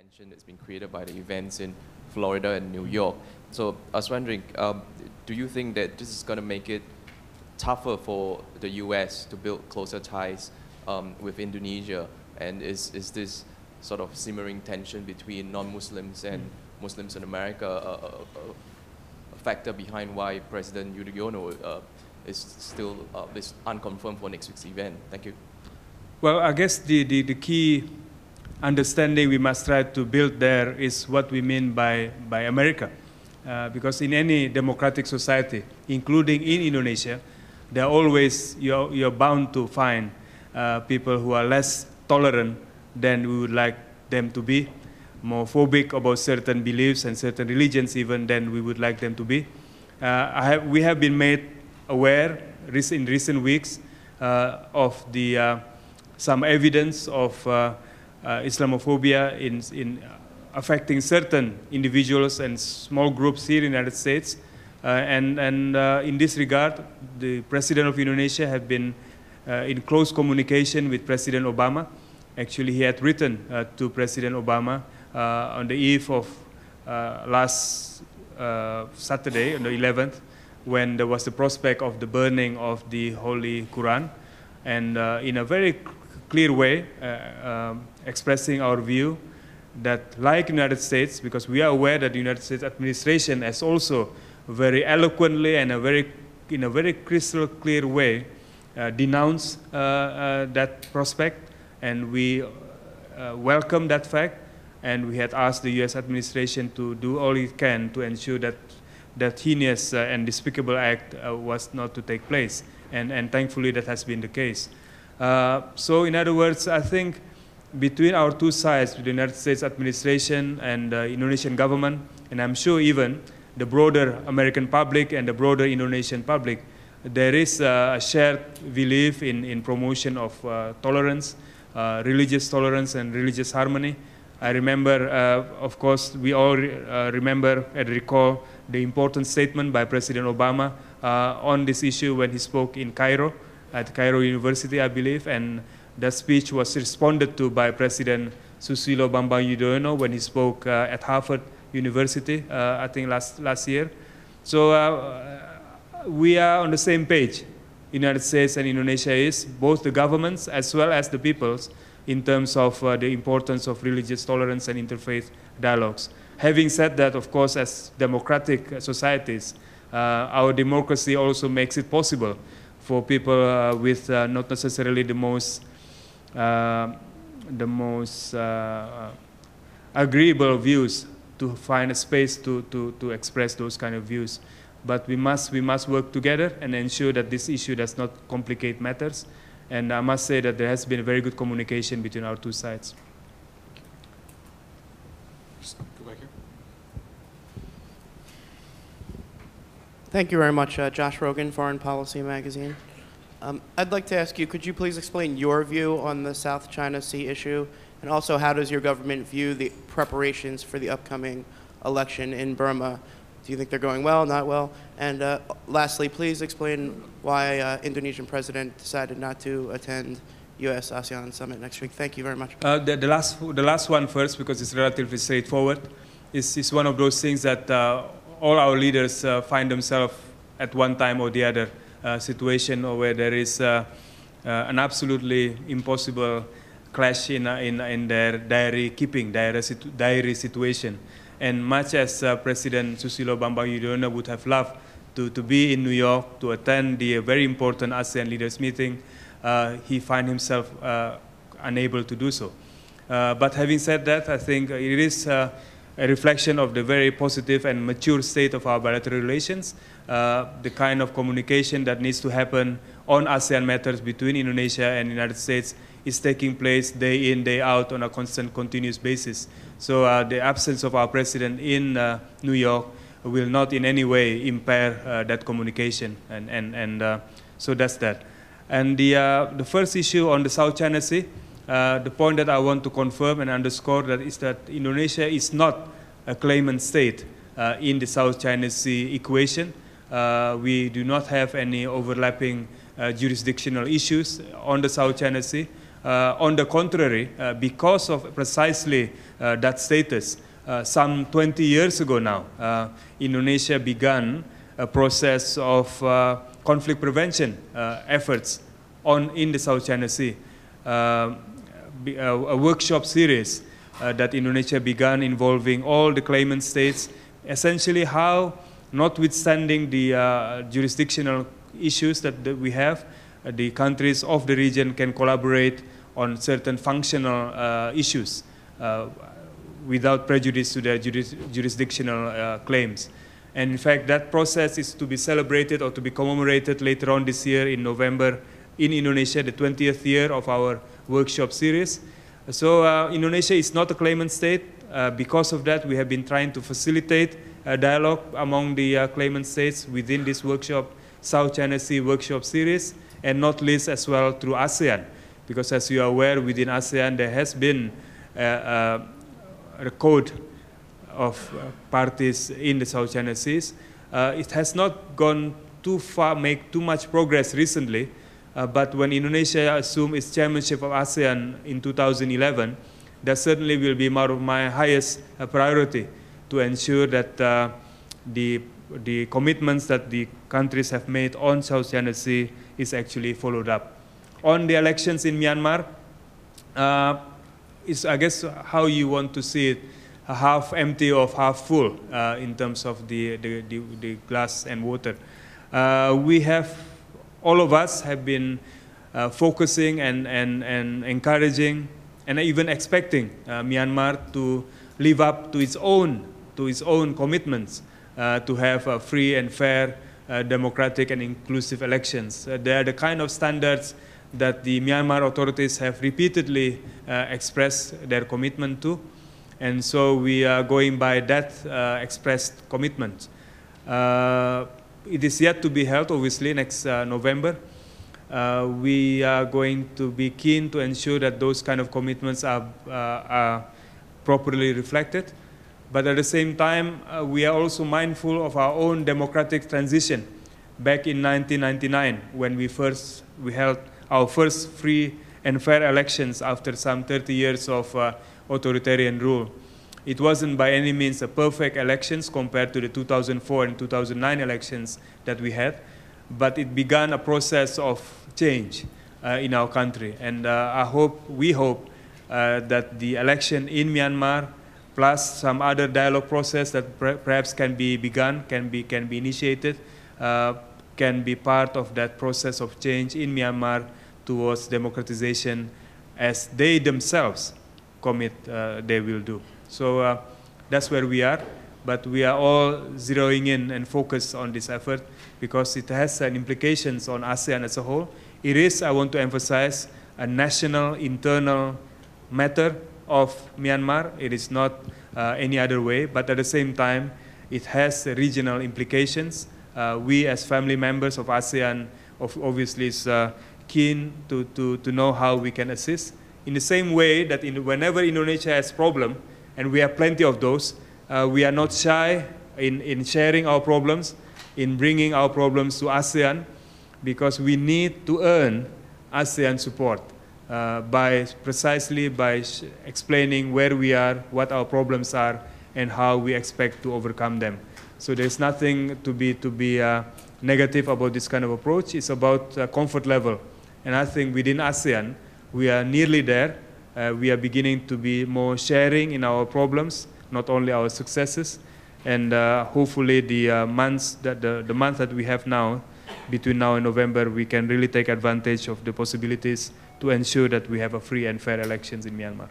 tension that's been created by the events in Florida and New York. So I was wondering, do you think that this is going to make it tougher for the US to build closer ties with Indonesia? And is this sort of simmering tension between non-Muslims and Muslims in America a factor behind why President Yudhoyono is still is unconfirmed for next week's event? Thank you. Well, I guess the key understanding we must try to build there is what we mean by America. Because in any democratic society, including in Indonesia, there are always, you're bound to find people who are less tolerant than we would like them to be, more phobic about certain beliefs and certain religions even than we would like them to be. We have been made aware in recent weeks of some evidence of Islamophobia in affecting certain individuals and small groups here in the United States. And in this regard, the President of Indonesia has been in close communication with President Obama. Actually, he had written to President Obama on the eve of last Saturday, on the 11th, when there was the prospect of the burning of the Holy Quran. And in a very clear way, expressing our view that, like the United States, because we are aware that the United States administration has also very eloquently and in a very crystal clear way denounced that prospect, and we welcome that fact, and we had asked the U.S. administration to do all it can to ensure that that heinous and despicable act was not to take place, and thankfully that has been the case. So in other words, I think between our two sides, the United States administration and the Indonesian government, and I'm sure even the broader American public and the broader Indonesian public, there is a shared belief in promotion of tolerance, religious tolerance and religious harmony. I remember, of course, we all remember and recall the important statement by President Obama on this issue when he spoke in Cairo, at Cairo University, I believe, and that speech was responded to by President Susilo Bambang Yudhoyono when he spoke at Harvard University, I think last year. So we are on the same page, United States and Indonesia is, both the governments as well as the peoples, in terms of the importance of religious tolerance and interfaith dialogues. Having said that, of course, as democratic societies, our democracy also makes it possible for people with not necessarily the most agreeable views to find a space to express those kind of views. But we must work together and ensure that this issue does not complicate matters. And I must say that there has been a very good communication between our two sides. Just go back here. Thank you very much, Josh Rogan, Foreign Policy Magazine. I'd like to ask you, could you please explain your view on the South China Sea issue? And also, how does your government view the preparations for the upcoming election in Burma? Do you think they're going well, not well? And lastly, please explain why Indonesian president decided not to attend U.S. ASEAN summit next week. Thank you very much. The last one first, because it's relatively straightforward. It's one of those things that all our leaders find themselves at one time or the other situation, or where there is an absolutely impossible clash in their diary situation. And much as President Susilo Bambang Yudhoyono would have loved to be in New York to attend the very important ASEAN leaders meeting, he finds himself unable to do so. But having said that, I think it is a reflection of the very positive and mature state of our bilateral relations, the kind of communication that needs to happen on ASEAN matters between Indonesia and the United States is taking place day in, day out on a constant, continuous basis. So the absence of our president in New York will not in any way impair that communication, and so that's that. And the first issue on the South China Sea, the point that I want to confirm and underscore that is that Indonesia is not a claimant state in the South China Sea equation. We do not have any overlapping jurisdictional issues on the South China Sea. On the contrary, because of precisely that status, some 20 years ago now, Indonesia began a process of conflict prevention efforts in the South China Sea. A workshop series that Indonesia began involving all the claimant states, essentially how, notwithstanding the jurisdictional issues that we have, the countries of the region can collaborate on certain functional issues without prejudice to their jurisdictional claims. And in fact, that process is to be celebrated or to be commemorated later on this year in November in Indonesia, the 20th year of our workshop series. So Indonesia is not a claimant state. Because of that, we have been trying to facilitate dialogue among the claimant states within this workshop, South China Sea workshop series, and not least as well through ASEAN. Because as you are aware, within ASEAN, there has been a code of parties in the South China Seas. It has not gone too far, make too much progress recently, but when Indonesia assumed its chairmanship of ASEAN in 2011, that certainly will be one of my highest priority to ensure that the commitments that the countries have made on South China Sea is actually followed up. On the elections in Myanmar, is I guess how you want to see it, half empty or half full in terms of the glass and water. We have, all of us have been focusing and encouraging and even expecting Myanmar to live up to its own commitments to have free and fair, democratic and inclusive elections. They are the kind of standards that the Myanmar authorities have repeatedly expressed their commitment to. And so we are going by that expressed commitment. It is yet to be held, obviously, next November. We are going to be keen to ensure that those kind of commitments are properly reflected. But at the same time, we are also mindful of our own democratic transition. Back in 1999, when we held our first free and fair elections after some 30 years of authoritarian rule. It wasn't by any means a perfect elections compared to the 2004 and 2009 elections that we had, but it began a process of change in our country. And we hope that the election in Myanmar, plus some other dialogue process that perhaps can be begun, can be initiated, can be part of that process of change in Myanmar towards democratization as they themselves commit they will do. So that's where we are, but we are all zeroing in and focused on this effort because it has implications on ASEAN as a whole. It is, I want to emphasize, a national internal matter of Myanmar. It is not any other way, but at the same time, it has regional implications. We as family members of ASEAN obviously is keen to know how we can assist. In the same way that whenever Indonesia has problem, and we have plenty of those, we are not shy in sharing our problems, in bringing our problems to ASEAN, because we need to earn ASEAN support precisely by explaining where we are, what our problems are, and how we expect to overcome them. So there's nothing to be negative about this kind of approach. It's about comfort level. And I think within ASEAN, we are nearly there. We are beginning to be more sharing in our problems, not only our successes. And hopefully the month that we have now, between now and November, we can really take advantage of the possibilities to ensure that we have a free and fair elections in Myanmar.